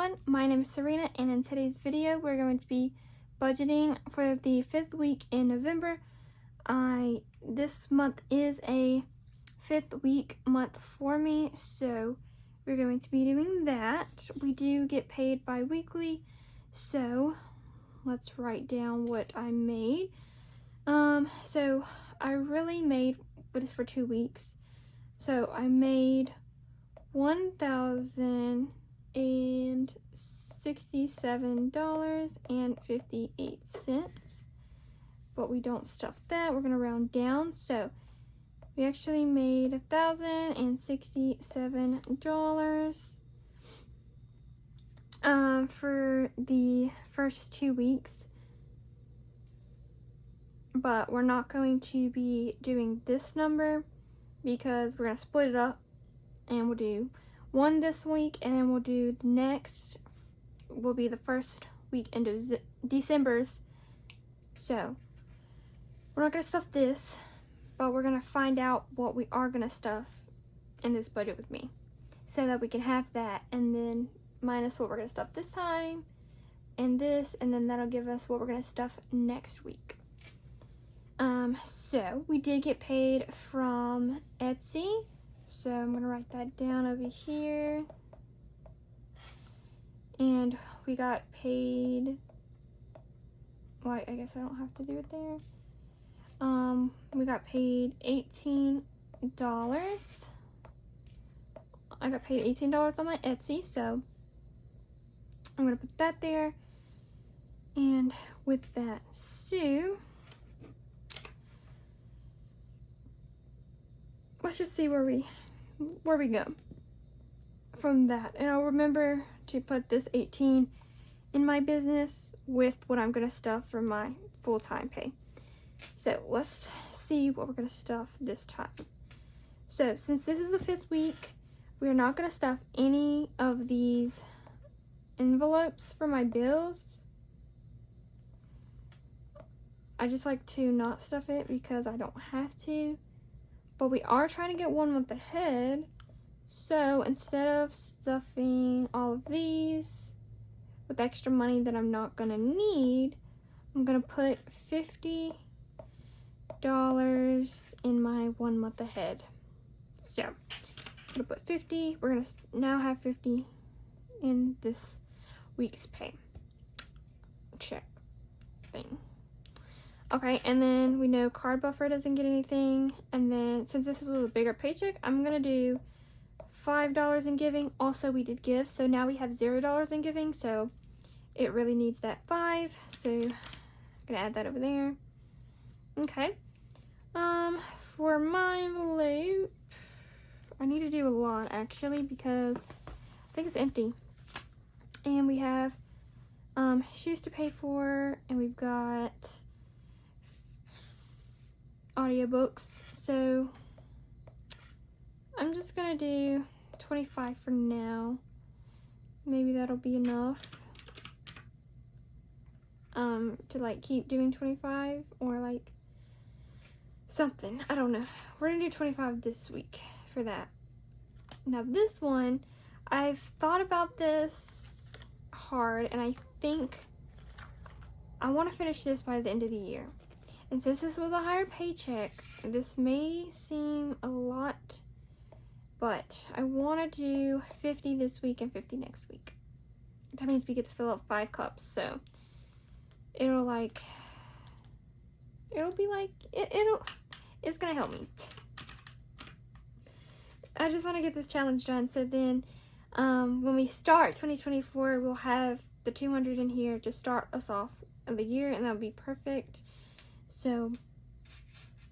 everyone, my name is Sarina, and in today's video we're going to be budgeting for the 5th week in November. This month is a 5th week month for me, so we're going to be doing that. We do get paid bi-weekly, so let's write down what I made. So I really made, but it's for 2 weeks, so I made $1,067.58, but we don't stuff that. We're gonna round down, so we actually made $1,067 for the first 2 weeks, but we're not going to be doing this number because we're gonna split it up, and we'll do one this week, and then we'll do the next will be the first week into December's. So we're not gonna stuff this, but we're gonna find out what we are gonna stuff in this budget with me, so that we can have that, and then minus what we're gonna stuff this time and this, and then that'll give us what we're gonna stuff next week. So we did get paid from Etsy, so I'm gonna write that down over here. And we got paid, well, I guess I don't have to do it there. We got paid $18. I got paid $18 on my Etsy, so I'm gonna put that there. And with that, so let's just see where we go from that. And I'll remember to put this 18 in my business with what I'm gonna stuff for my full-time pay. So let's see what we're gonna stuff this time. So since this is the 5th week, we are not gonna stuff any of these envelopes for my bills. I just like to not stuff it because I don't have to. But we are trying to get 1 month ahead, so instead of stuffing all of these with extra money that I'm not gonna need, I'm gonna put $50 in my 1 month ahead. So I'm gonna put 50. We're gonna now have 50 in this week's pay. Check thing. Okay, and then we know card buffer doesn't get anything, and then since this is a bigger paycheck, I'm gonna do $5 in giving. Also, we did give, so now we have $0 in giving, so it really needs that 5, so I'm gonna add that over there. Okay, for my envelope, I need to do a lot actually because I think it's empty, and we have shoes to pay for, and we've got audiobooks, so I'm just gonna do 25 for now. Maybe that'll be enough to like keep doing 25, or like something, I don't know. We're gonna do 25 this week for that. Now this one, I've thought about this hard, and I think I want to finish this by the end of the year. And since this was a higher paycheck, this may seem a lot, but I want to do 50 this week and 50 next week. That means we get to fill up 5 cups, so it's gonna help me. I just want to get this challenge done, so then when we start 2024, we'll have the 200 in here to start us off of the year, and that'll be perfect. So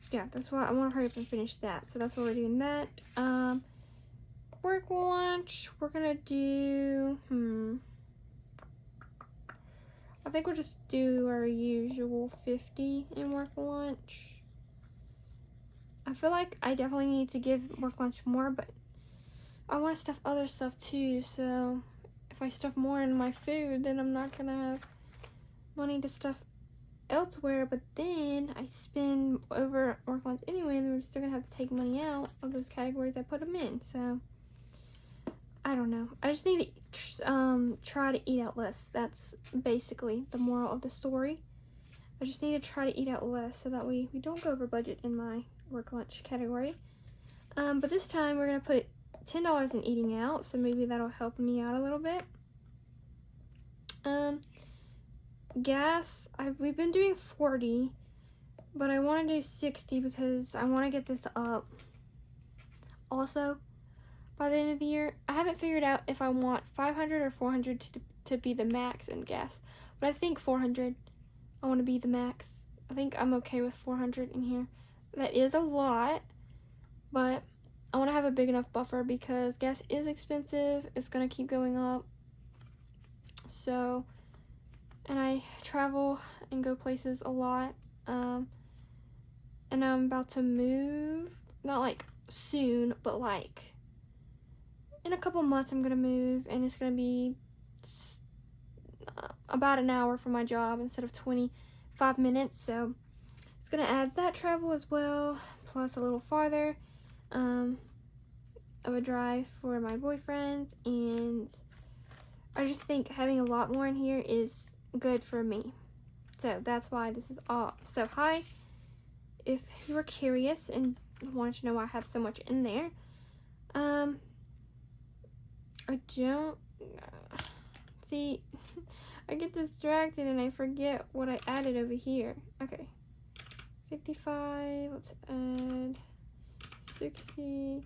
yeah, that's why I want to hurry up and finish that. So that's why we're doing that. Work lunch, we're gonna do I think we'll just do our usual 50 in work lunch. I feel like I definitely need to give work lunch more, but I want to stuff other stuff too, so if I stuff more in my food, then I'm not gonna have money to stuff elsewhere, but then I spend over work lunch anyway, and we're still gonna have to take money out of those categories I put them in. So I don't know. I just need to try to eat out less. That's basically the moral of the story. I just need to try to eat out less so that we don't go over budget in my work lunch category. But this time we're going to put $10 in eating out, so maybe that'll help me out a little bit. Gas, we've been doing 40, but I want to do 60 because I want to get this up. Also, by the end of the year, I haven't figured out if I want 500 or 400 to be the max in gas, but I think 400. I want to be the max. I think I'm okay with 400 in here. That is a lot, but I want to have a big enough buffer because gas is expensive. It's going to keep going up. So, and I travel and go places a lot. And I'm about to move. Not like soon, but like in a couple months I'm going to move, and it's going to be about an hour from my job instead of 25 minutes, so it's gonna add that travel as well, plus a little farther of a drive for my boyfriend. And I just think having a lot more in here is good for me, so that's why this is all so high. If you were curious and wanted to know why I have so much in there, I don't see. I get distracted and I forget what I added over here. Okay. 55, let's add 60,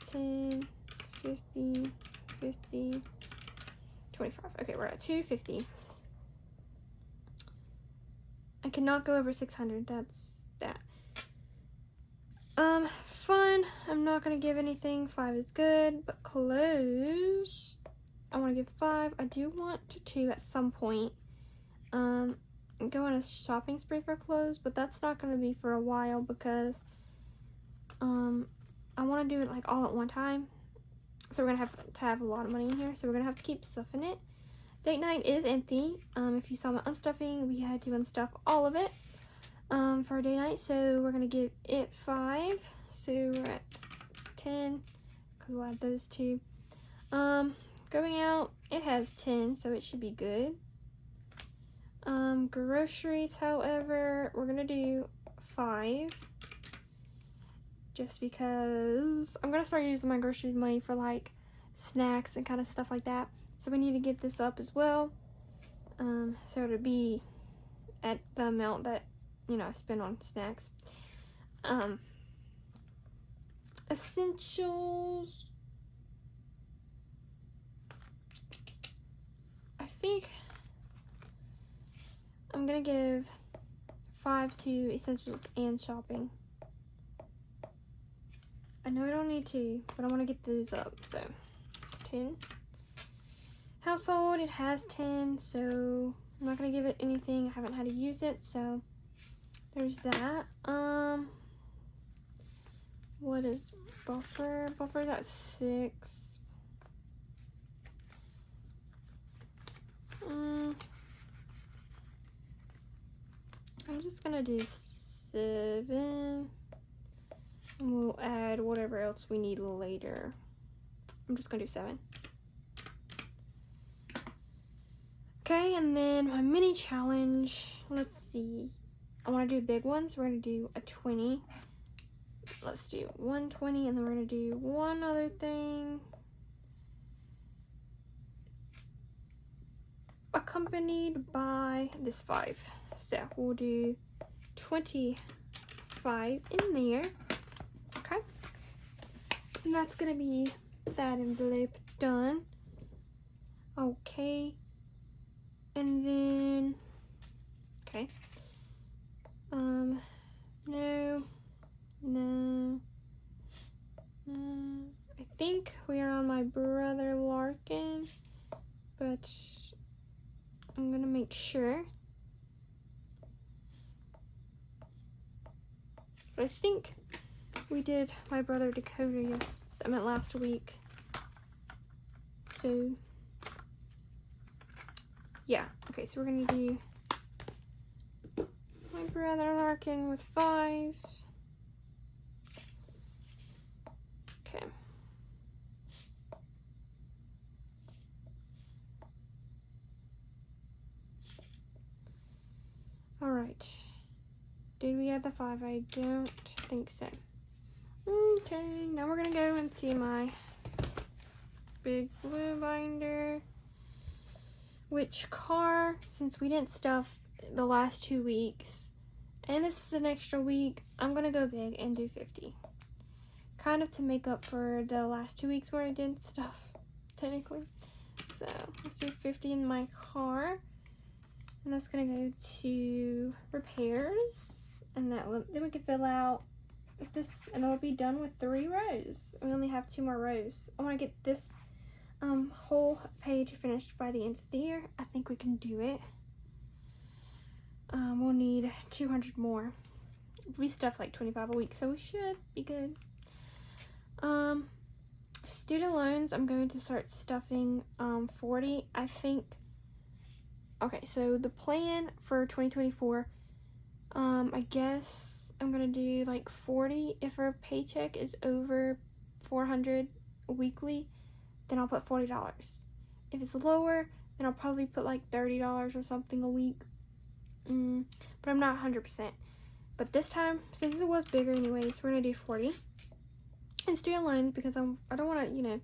10, 50, 50, 25. Okay, we're at 250. I cannot go over 600, that's that. Fun, I'm not gonna give anything. 5 is good, but clothes, I want to give 5. I do want to at some point go on a shopping spree for clothes, but that's not going to be for a while because I want to do it like all at one time. So we're going to have a lot of money in here, so we're going to have to keep stuffing it. Date night is empty. If you saw my unstuffing, we had to unstuff all of it for our date night, so we're going to give it 5. So we're at 10 because we'll add those two. Going out, it has 10, so it should be good. Groceries, however, we're gonna do 5. Just because I'm gonna start using my grocery money for like snacks and kind of stuff like that. So we need to get this up as well. So to be at the amount that, you know, I spend on snacks. Essentials. I think I'm gonna give 5 to essentials and shopping. I know I don't need to, but I want to get those up, so it's 10. Household, it has 10, so I'm not gonna give it anything. I haven't had to use it, so there's that. What is buffer? Buffer's at 6. I'm just gonna do 7, and we'll add whatever else we need later. I'm just gonna do 7. Okay, and then my mini challenge, let's see. I wanna do big ones. We're gonna do a 20. Let's do 120, and then we're gonna do one other thing. Accompanied by this 5. So we'll do 25 in there. Okay. And that's gonna be that envelope done. Okay. And then, okay. No. I think we are on my brother Larkin, but I'm gonna make sure. But I think we did my brother Dakota last week. So yeah, okay, so we're gonna do my brother Larkin with 5. Okay. right. Did we add the 5? I don't think so. Okay, now we're gonna go into my big blue binder. Which car, since we didn't stuff the last 2 weeks, and this is an extra week, I'm gonna go big and do 50. Kind of to make up for the last 2 weeks where I didn't stuff, technically. So let's do 50 in my car. And that's gonna go to repairs. And then we can fill out this, and it'll be done with 3 rows. We only have 2 more rows. I wanna get this whole page finished by the end of the year. I think we can do it. We'll need 200 more. We stuff like 25 a week, so we should be good. Student loans, I'm going to start stuffing 40, I think. Okay, so the plan for 2024, I guess I'm gonna do like 40. If our paycheck is over 400 weekly, then I'll put $40. If it's lower, then I'll probably put like $30 or something a week. But I'm not 100%. But this time, since it was bigger anyways, we're gonna do 40. And student loans, because I don't want to,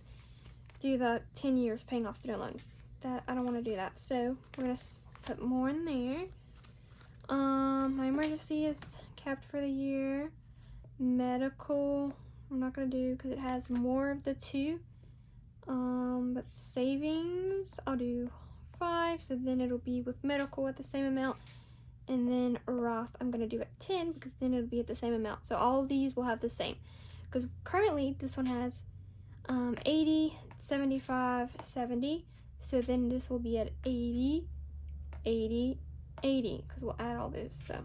do the 10 years paying off student loans. I don't want to do that. So we're gonna put more in there. My emergency is capped for the year. Medical, I'm not gonna do because it has more of the 2. But savings, I'll do 5, so then it'll be with medical at the same amount. And then Roth, I'm gonna do at 10 because then it'll be at the same amount. So all of these will have the same. Because currently this one has 80, 75, 70. So then this will be at 80, 80, 80. Because we'll add all those. So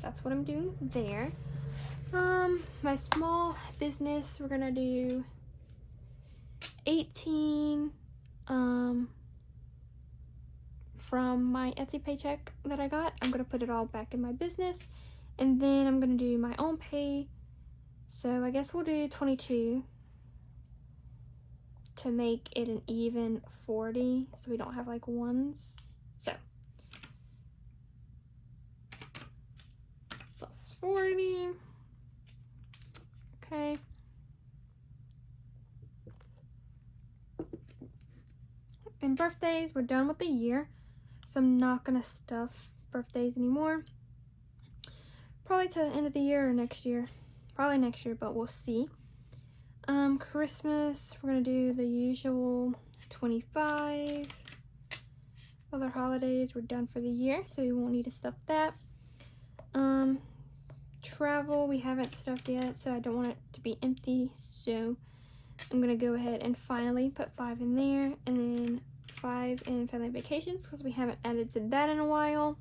that's what I'm doing there. My small business, we're gonna do 18 from my Etsy paycheck that I got. I'm gonna put it all back in my business, and then I'm gonna do my own pay. So I guess we'll do 22 to make it an even 40, so we don't have like ones. So plus 40. Okay. And birthdays, we're done with the year, so I'm not gonna stuff birthdays anymore. Probably to the end of the year or next year. Probably next year, but we'll see. Christmas, we're gonna do the usual 25. Other holidays, we're done for the year, so we won't need to stuff that. Travel, we haven't stuffed yet, so I don't want it to be empty, so I'm gonna go ahead and finally put 5 in there, and then 5 in family vacations because we haven't added to that in a while.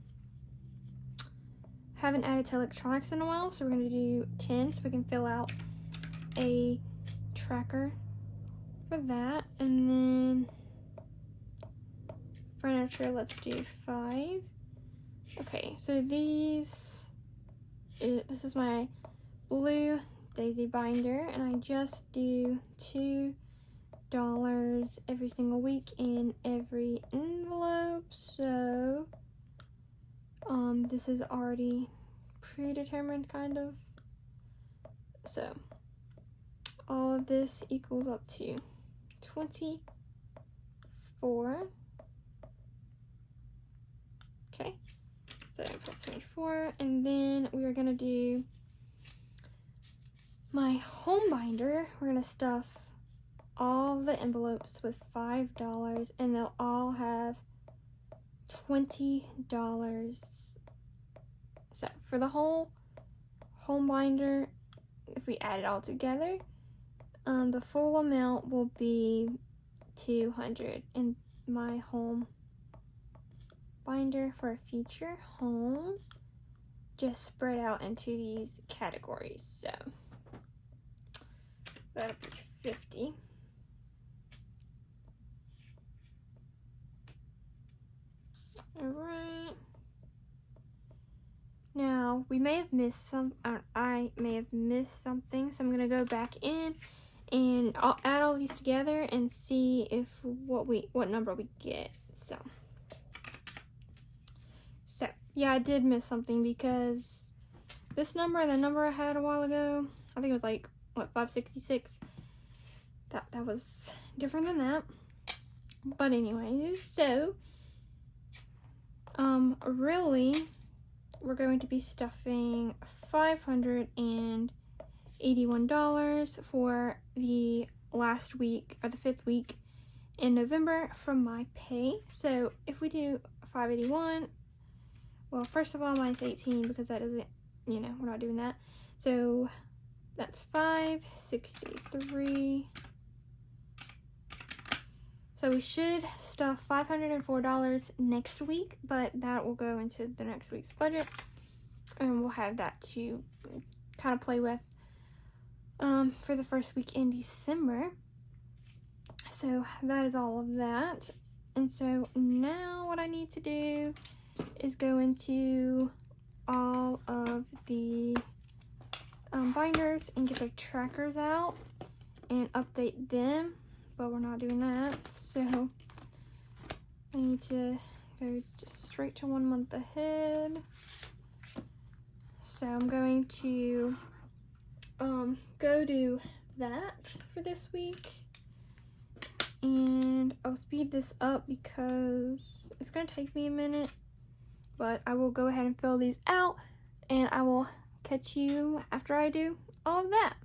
Haven't added to electronics in a while, so we're gonna do 10 so we can fill out a tracker for that. And then furniture, let's do 5. Okay, so this is my blue daisy binder, and I just do $2 every single week in every envelope. So this is already predetermined, kind of. So all of this equals up to 24. Okay, so plus 24, and then we are gonna do my home binder. We're gonna stuff all the envelopes with $5, and they'll all have $20. So for the whole home binder, if we add it all together, the full amount will be $200 in my home binder for a future home, just spread out into these categories. So that'll be 50. All right. Now we may have missed I may have missed something, so I'm gonna go back in and I'll add all these together and see if what number we get. So yeah, I did miss something because this number and the number I had a while ago, I think it was like, what, 566? That was different than that. But anyways, so, really, we're going to be stuffing $581 for the last week, or the 5th week in November from my pay. So if we do 581, well, first of all, minus 18 because that doesn't, you know, we're not doing that. So that's 563. So we should stuff $504 next week, but that will go into the next week's budget, and we'll have that to kind of play with for the first week in December. So that is all of that. And so now what I need to do is go into all of the binders and get the trackers out and update them, but we're not doing that. So I need to go just straight to 1 month ahead. So I'm going to go do that for this week, and I'll speed this up because it's gonna take me a minute, but I will go ahead and fill these out, and I will catch you after I do all of that.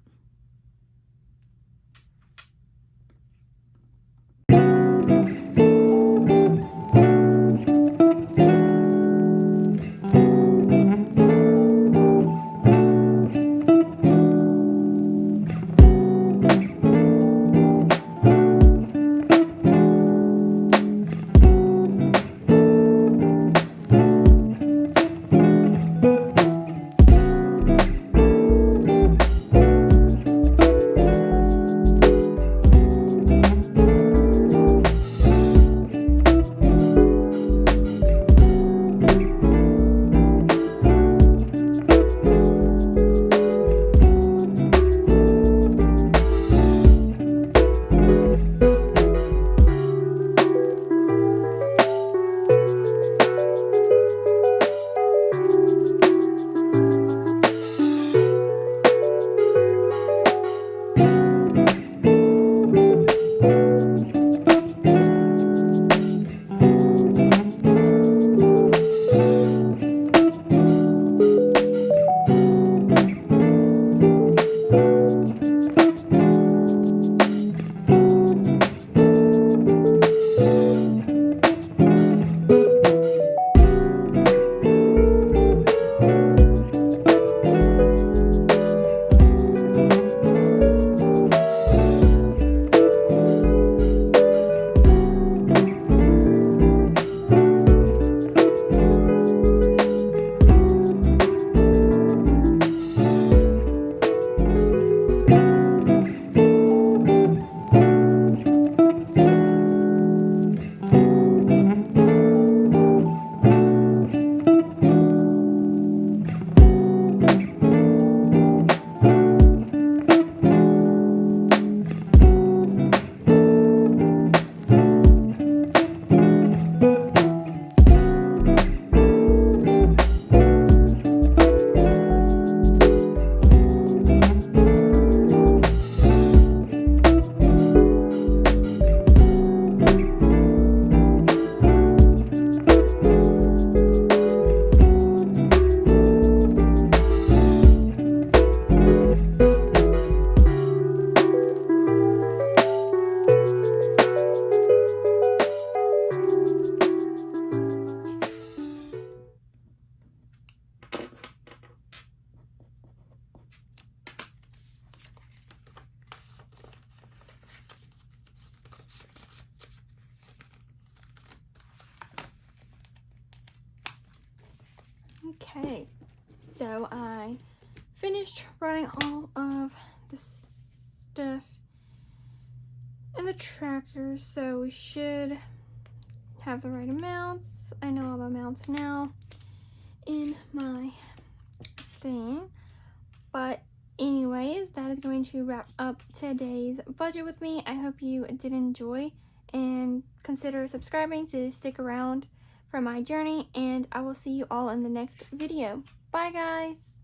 Okay, so I finished writing all of the stuff in the trackers, so we should have the right amounts. I know all the amounts now in my thing, but anyways, that is going to wrap up today's budget with me. I hope you did enjoy, and consider subscribing to stick around from my journey, and I will see you all in the next video. Bye, guys!